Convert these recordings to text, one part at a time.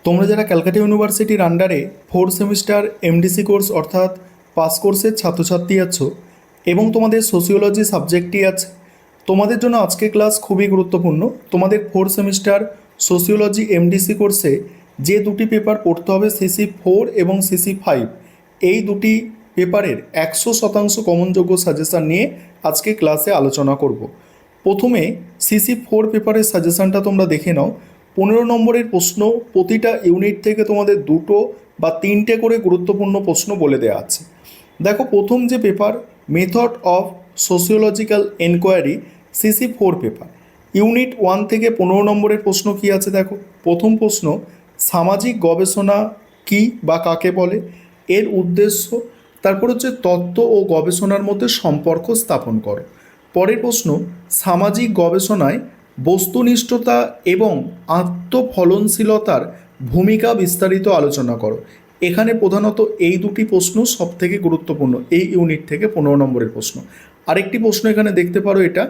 তোমরা যারা ক্যালকাটা ইউনিভার্সিটির আন্ডারে 4 সেমিস্টার এমডিসি কোর্স অর্থাৎ পাস কোর্সের ছাত্রছাত্রী আছো এবং তোমাদের সোশিওলজি সাবজেক্টটি আছে, তোমাদের জন্য আজকের ক্লাস খুবই গুরুত্বপূর্ণ। তোমাদের 4 সেমিস্টার সোশিওলজি এমডিসি কোর্সে যে দুটি পেপার পড়তে হবে, CC4 এবং CC5, এই দুটি পেপারের 100% কমনযোগ্য সাজেশান নিয়ে আজকে ক্লাসে আলোচনা করব। প্রথমে CC4 পেপারের সাজেশানটা তোমরা দেখে নাও। 15 নম্বরের প্রশ্ন, প্রতিটা ইউনিট থেকে তোমাদের 2টো বা 3টে করে গুরুত্বপূর্ণ প্রশ্ন বলে দেওয়া আছে। দেখো, প্রথম যে paper method of sociological enquiry, CC4 paper, unit 1 থেকে 15 নম্বরের প্রশ্ন কি আছে দেখো। প্রথম প্রশ্ন, সামাজিক গবেষণা কি বা কাকে বলে, এর উদ্দেশ্য, তারপর হচ্ছে তত্ত্ব ও গবেষণার মধ্যে সম্পর্ক স্থাপন করো। পরের প্রশ্ন, সামাজিক গবেষণায় বস্তুনিষ্ঠতা এবং আত্মফলনশীলতার ভূমিকা বিস্তারিত আলোচনা করো। এখানে প্রধানত এই দুটি প্রশ্ন সবথেকে গুরুত্বপূর্ণ, এই ইউনিট থেকে 15 নম্বরের প্রশ্ন। আরেকটি প্রশ্ন এখানে দেখতে পারো, এটা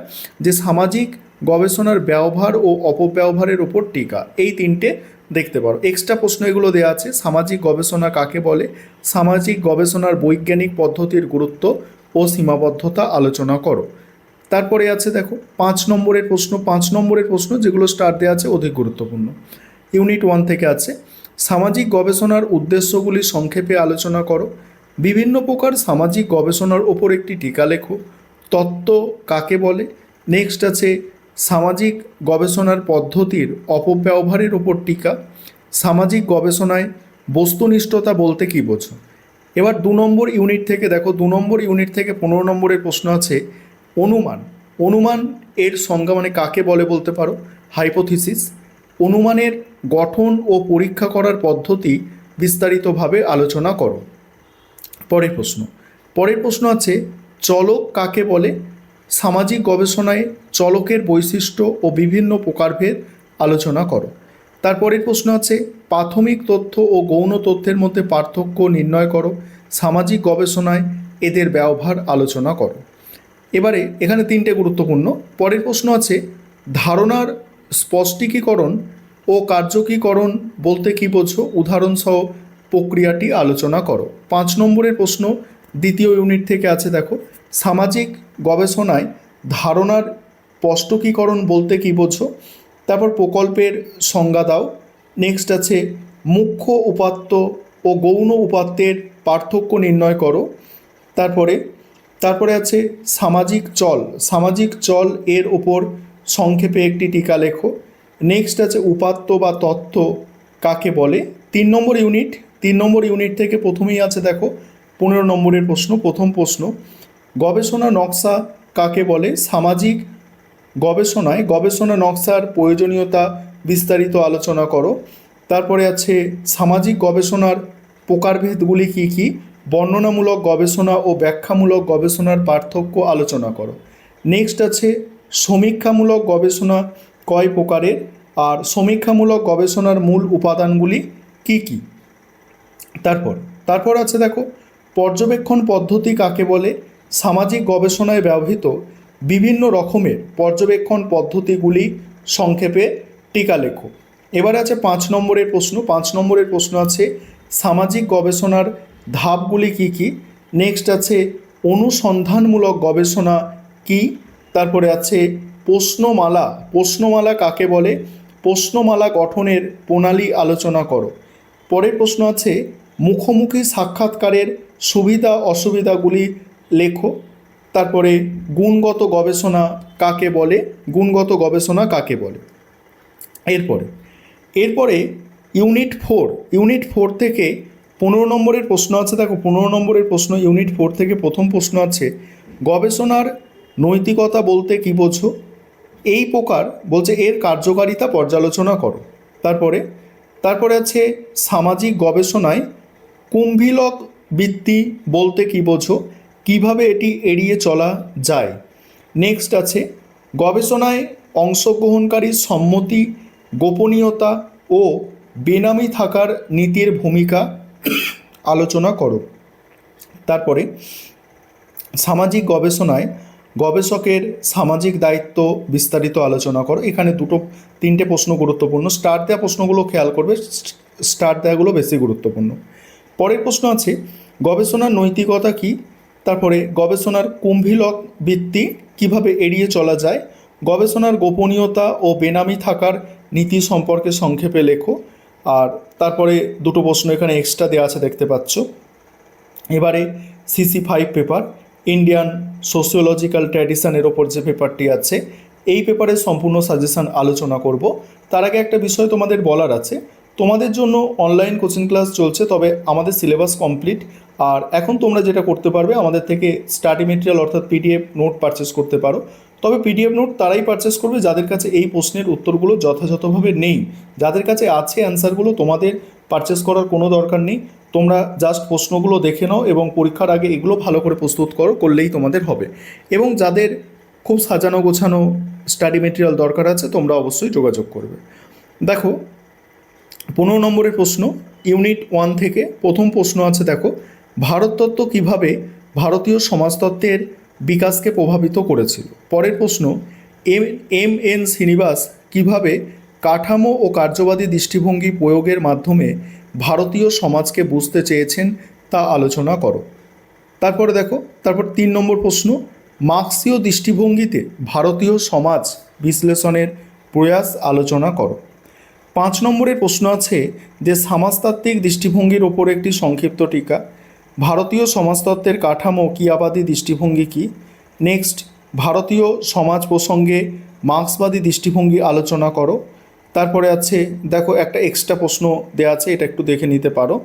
যে সামাজিক গবেষণার ব্যবহার ও অপব্যবহারের উপর টিকা, এই তিনটে দেখতে পারো। এক্সট্রা প্রশ্ন এগুলো দেওয়া আছে। সামাজিক গবেষণা কাকে বলে, সামাজিক গবেষণার বৈজ্ঞানিক পদ্ধতির গুরুত্ব ও সীমাবদ্ধতা আলোচনা করো। তারপরে আছে দেখো 5 নম্বরের প্রশ্ন। 5 নম্বরের প্রশ্ন যেগুলো স্টার দেওয়া আছে অধিক গুরুত্বপূর্ণ, ইউনিট 1 থেকে আছে। সামাজিক গবেষণার উদ্দেশ্যগুলি সংক্ষেপে আলোচনা করো। বিভিন্ন প্রকার সামাজিক গবেষণার ওপর একটি টিকা লেখো। তত্ত্ব কাকে বলে। নেক্সট আছে সামাজিক গবেষণার পদ্ধতির অপব্যবহারের ওপর টিকা। সামাজিক গবেষণায় বস্তুনিষ্ঠতা বলতে কী বোঝো। এবার 2 নম্বর ইউনিট থেকে দেখো, 2 নম্বর ইউনিট থেকে 15 নম্বরের প্রশ্ন আছে অনুমান। অনুমান এর সংজ্ঞা মানে কাকে বলে বলতে পারো, হাইপোথিসিস। অনুমানের গঠন ও পরীক্ষা করার পদ্ধতি বিস্তারিতভাবে আলোচনা করো। পরের প্রশ্ন আছে চলক কাকে বলে। সামাজিক গবেষণায় চলকের বৈশিষ্ট্য ও বিভিন্ন প্রকারভেদ আলোচনা করো। তারপরের প্রশ্ন আছে প্রাথমিক তথ্য ও গৌণ তথ্যের মধ্যে পার্থক্য নির্ণয় করো। সামাজিক গবেষণায় এদের ব্যবহার আলোচনা করো। এবারে এখানে 3টে গুরুত্বপূর্ণ। পরের প্রশ্ন আছে ধারণার স্পষ্টীকরণ ও কার্যকীকরণ বলতে কী বোঝো, উদাহরণসহ প্রক্রিয়াটি আলোচনা করো। 5 নম্বরের প্রশ্ন দ্বিতীয় ইউনিট থেকে আছে দেখো, সামাজিক গবেষণায় ধারণার স্পষ্টীকরণ বলতে কী বোঝো। তারপর প্রকল্পের সংজ্ঞা দাও। নেক্সট আছে মুখ্য উপাত্ত ও গৌণ উপাত্তের পার্থক্য নির্ণয় করো। তারপরে আছে সামাজিক চল এর ওপর সংক্ষেপে একটি টিকা লেখো। নেক্সট আছে উপাত্ত বা তত্ত্ব কাকে বলে। 3 নম্বর ইউনিট থেকে প্রথমেই আছে দেখো 15 নম্বরের প্রশ্ন। প্রথম প্রশ্ন, গবেষণা নকশা কাকে বলে। সামাজিক গবেষণায় গবেষণা নকশার প্রয়োজনীয়তা বিস্তারিত আলোচনা করো। তারপরে আছে সামাজিক গবেষণার প্রকারভেদগুলি কী কী, বর্ণনামূলক গবেষণা ও ব্যাখ্যামূলক গবেষণার পার্থক্য আলোচনা করো। নেক্সট আছে সমীক্ষামূলক গবেষণা কয় প্রকারের, আর সমীক্ষামূলক গবেষণার মূল উপাদানগুলি কী কী। তারপর আছে দেখো পর্যবেক্ষণ পদ্ধতি কাকে বলে। সামাজিক গবেষণায় ব্যবহৃত বিভিন্ন রকমের পর্যবেক্ষণ পদ্ধতিগুলি সংক্ষেপে টিকা লেখো। এবার আছে 5 নম্বরের প্রশ্ন। 5 নম্বরের প্রশ্ন আছে সামাজিক গবেষণার ধাপগুলি কী কী। নেক্সট আছে অনুসন্ধানমূলক গবেষণা কি। তারপরে আছে প্রশ্নমালা কাকে বলে। প্রশ্নমালা গঠনের প্রণালী আলোচনা করো। পরের প্রশ্ন আছে মুখোমুখি সাক্ষাৎকারের সুবিধা অসুবিধাগুলি লেখো। তারপরে গুণগত গবেষণা কাকে বলে। এরপরে ইউনিট 4 থেকে 15 নম্বরের প্রশ্ন আছে দেখো। 15 নম্বরের প্রশ্ন ইউনিট 4 থেকে প্রথম প্রশ্ন আছে গবেষণার নৈতিকতা বলতে কী বোঝো। এই প্রকার বলছে এর কার্যকারিতা পর্যালোচনা করো। তারপরে আছে সামাজিক গবেষণায় কুম্ভিলক বৃত্তি বলতে কী বোঝো, কীভাবে এটি এড়িয়ে চলা যায়। নেক্সট আছে গবেষণায় অংশগ্রহণকারীর সম্মতি, গোপনীয়তা ও বেনামি থাকার নীতির ভূমিকা আলোচনা করো। তারপরে সামাজিক গবেষণায় গবেষকের সামাজিক দায়িত্ব বিস্তারিত আলোচনা করো। এখানে 3টে প্রশ্ন গুরুত্বপূর্ণ, স্টার দেওয়া প্রশ্নগুলো খেয়াল করবে। স্টার দেওয়াগুলো বেশি গুরুত্বপূর্ণ। পরের প্রশ্ন আছে গবেষণার নৈতিকতা কী, তারপরে গবেষণার কুম্ভিলক বৃত্তি কিভাবে এড়িয়ে চলা যায়, গবেষণার গোপনীয়তা ও বেনামি থাকার নীতি সম্পর্কে সংক্ষেপে লেখো। আর তারপরে দুটো প্রশ্ন এখানে এক্সট্রা দেওয়া আছে দেখতে পাচ্ছ। এবারে CC5 পেপার ইন্ডিয়ান সোশিওলজিক্যাল ট্র্যাডিশনের ওপর যে পেপারটি আছে এই পেপারের সম্পূর্ণ সাজেশন আলোচনা করব। তার আগে একটা বিষয় তোমাদের বলার আছে, তোমাদের জন্য অনলাইন কোচিং ক্লাস চলছে, তবে আমাদের সিলেবাস কমপ্লিট। আর এখন তোমরা যেটা করতে পারবে আমাদের থেকে স্টাডি মেটেরিয়াল অর্থাৎ PDF নোট পারচেস করতে পারো। তবে PDF নোট তারাই পারচেস করবে যাদের কাছে এই প্রশ্নের উত্তরগুলো যথাযথভাবে নেই। যাদের কাছে আছে অ্যান্সারগুলো তোমাদের পারচেস করার কোনো দরকার নেই। তোমরা জাস্ট প্রশ্নগুলো দেখে নাও এবং পরীক্ষার আগে এগুলো ভালো করে প্রস্তুত করলেই তোমাদের হবে। এবং যাদের খুব সাজানো গোছানো স্টাডি মেটেরিয়াল দরকার আছে তোমরা অবশ্যই যোগাযোগ করবে। দেখো 15 নম্বরের প্রশ্ন ইউনিট 1 থেকে প্রথম প্রশ্ন আছে, দেখো ভারততত্ত্ব কীভাবে ভারতীয় সমাজতত্ত্বের বিকাশকে প্রভাবিত করেছিল। পরের প্রশ্ন MN শ্রীনিবাস কীভাবে কাঠামো ও কার্যবাদী দৃষ্টিভঙ্গি প্রয়োগের মাধ্যমে ভারতীয় সমাজকে বুঝতে চেয়েছেন তা আলোচনা করো। তারপরে দেখো 3 নম্বর প্রশ্ন মার্ক্সীয় দৃষ্টিভঙ্গিতে ভারতীয় সমাজ বিশ্লেষণের প্রয়াস আলোচনা করো। 5 নম্বরের প্রশ্ন আছে যে সমাজতাত্ত্বিক দৃষ্টিভঙ্গির ওপর একটি সংক্ষিপ্ত টিকা, ভারতীয় সমাজতত্ত্বের কাঠামো কিয়াবাদী দৃষ্টিভঙ্গি কী। নেক্সট ভারতীয় সমাজ প্রসঙ্গে মার্ক্সবাদী দৃষ্টিভঙ্গি আলোচনা করো। তারপরে আছে দেখো একটা এক্সট্রা প্রশ্ন দেওয়া আছে, এটা একটু দেখে নিতে পারো।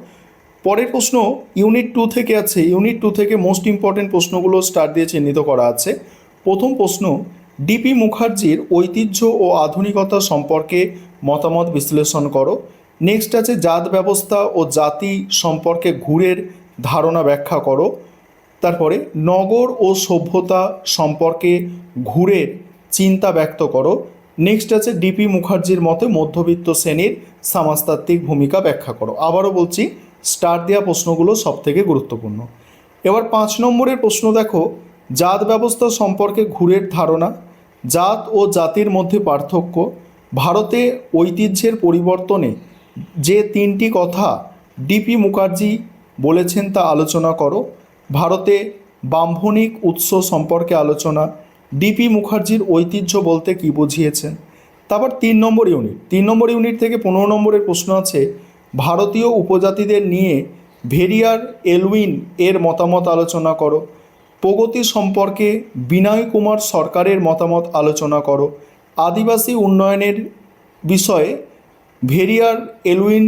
পরের প্রশ্ন ইউনিট 2 থেকে আছে, ইউনিট 2 থেকে মোস্ট ইম্পর্টেন্ট প্রশ্নগুলো স্টার দিয়ে চিহ্নিত করা আছে। প্রথম প্রশ্ন DP মুখার্জির ঐতিহ্য ও আধুনিকতা সম্পর্কে মতামত বিশ্লেষণ করো। নেক্সট আছে জাত ব্যবস্থা ও জাতি সম্পর্কে ঘুরের ধারণা ব্যাখ্যা করো। তারপরে নগর ও সভ্যতা সম্পর্কে ঘুরের চিন্তা ব্যক্ত করো। নেক্সট আছে DP মুখার্জির মতে মধ্যবিত্ত শ্রেণীর সমাজতাত্ত্বিক ভূমিকা ব্যাখ্যা করো। আবারও বলছি স্টার দেওয়া প্রশ্নগুলো সবথেকে গুরুত্বপূর্ণ। এবার 5 নম্বরের প্রশ্ন দেখো জাত ব্যবস্থা সম্পর্কে ঘুরের ধারণা, জাত ও জাতির মধ্যে পার্থক্য, ভারতে ঐতিহ্যের পরিবর্তনে যে 3টি কথা DP মুখার্জি বলেছেন তা আলোচনা করো। ভারতে বাম্ভনিক উৎস সম্পর্কে আলোচনা, DP মুখার্জির ঐতিহ্য বলতে কী বুঝিয়েছেন। তারপর 3 নম্বর ইউনিট থেকে 15 নম্বরের প্রশ্ন আছে ভারতীয় উপজাতিদের নিয়ে ভেরিয়ার এলউইন এর মতামত আলোচনা করো। প্রগতি সম্পর্কে বিনয় কুমার সরকারের মতামত আলোচনা করো। আদিবাসী উন্নয়নের বিষয়ে ভেরিয়ার এলউইন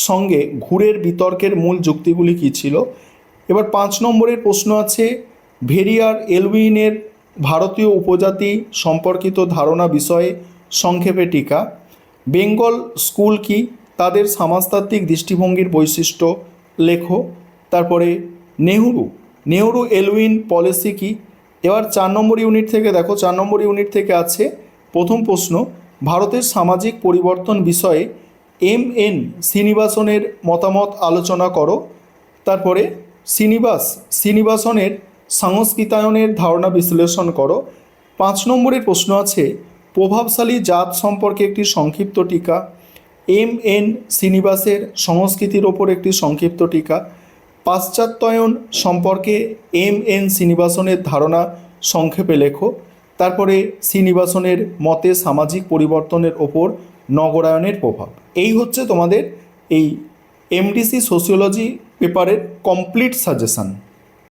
সঙ্গে ঘুরের বিতর্কের মূল যুক্তিগুলি কী ছিল। এবার 5 নম্বরের প্রশ্ন আছে ভেরিয়ার এলউইনের ভারতীয় উপজাতি সম্পর্কিত ধারণা বিষয়ে সংক্ষেপে টিকা। বেঙ্গল স্কুল কি, তাদের সমাজতাত্ত্বিক দৃষ্টিভঙ্গির বৈশিষ্ট্য লেখো। তারপরে নেহরু এলউইন পলিসি কি। এবার 4 নম্বর ইউনিট থেকে দেখো 4 নম্বর ইউনিট থেকে আছে প্রথম প্রশ্ন ভারতের সামাজিক পরিবর্তন বিষয়ে MN শ্রীনিবাসনের মতামত আলোচনা করো। তারপরে শ্রীনিবাসনের সংস্কৃতায়নের ধারণা বিশ্লেষণ করো। 5 নম্বরের প্রশ্ন আছে প্রভাবশালী জাত সম্পর্কে একটি সংক্ষিপ্ত টিকা। MN শ্রীনিবাসের সংস্কৃতির ওপর একটি সংক্ষিপ্ত টিকা। পাশ্চাত্যায়ন সম্পর্কে MN শ্রীনিবাসনের ধারণা সংক্ষেপে লেখো। তারপরে শ্রীনিবাসনের মতে সামাজিক পরিবর্তনের ওপর নগরায়নের প্রভাব। এই হচ্ছে তোমাদের এই MDC সোশিওলজি পেপারের কমপ্লিট সাজেশন।